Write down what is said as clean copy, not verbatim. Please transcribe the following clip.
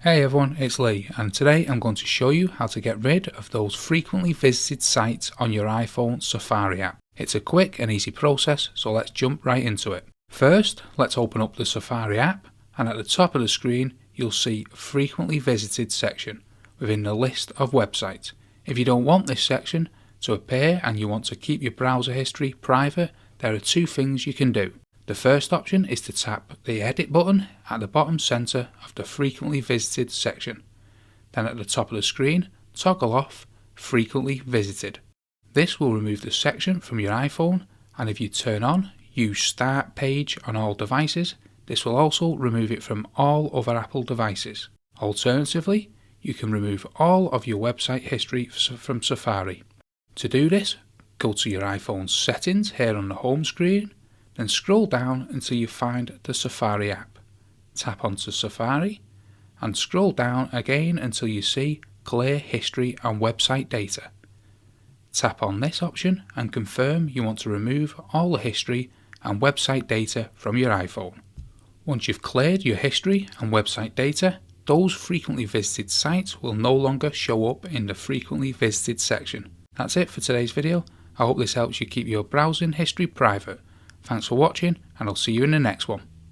Hey everyone, it's Lee, and today I'm going to show you how to get rid of those frequently visited sites on your iPhone Safari app. It's a quick and easy process, so let's jump right into it. First, let's open up the Safari app, and at the top of the screen you'll see Frequently Visited section within the list of websites. If you don't want this section to appear and you want to keep your browser history private, there are two things you can do. The first option is to tap the Edit button at the bottom centre of the Frequently Visited section. Then at the top of the screen, toggle off Frequently Visited. This will remove the section from your iPhone, and if you turn on Use Start Page on all devices, this will also remove it from all other Apple devices. Alternatively, you can remove all of your website history from Safari. To do this, go to your iPhone's settings here on the home screen, then scroll down until you find the Safari app. Tap onto Safari and scroll down again until you see Clear History and Website Data. Tap on this option and confirm you want to remove all the history and website data from your iPhone. Once you've cleared your history and website data, those frequently visited sites will no longer show up in the frequently visited section. That's it for today's video. I hope this helps you keep your browsing history private. Thanks for watching, and I'll see you in the next one.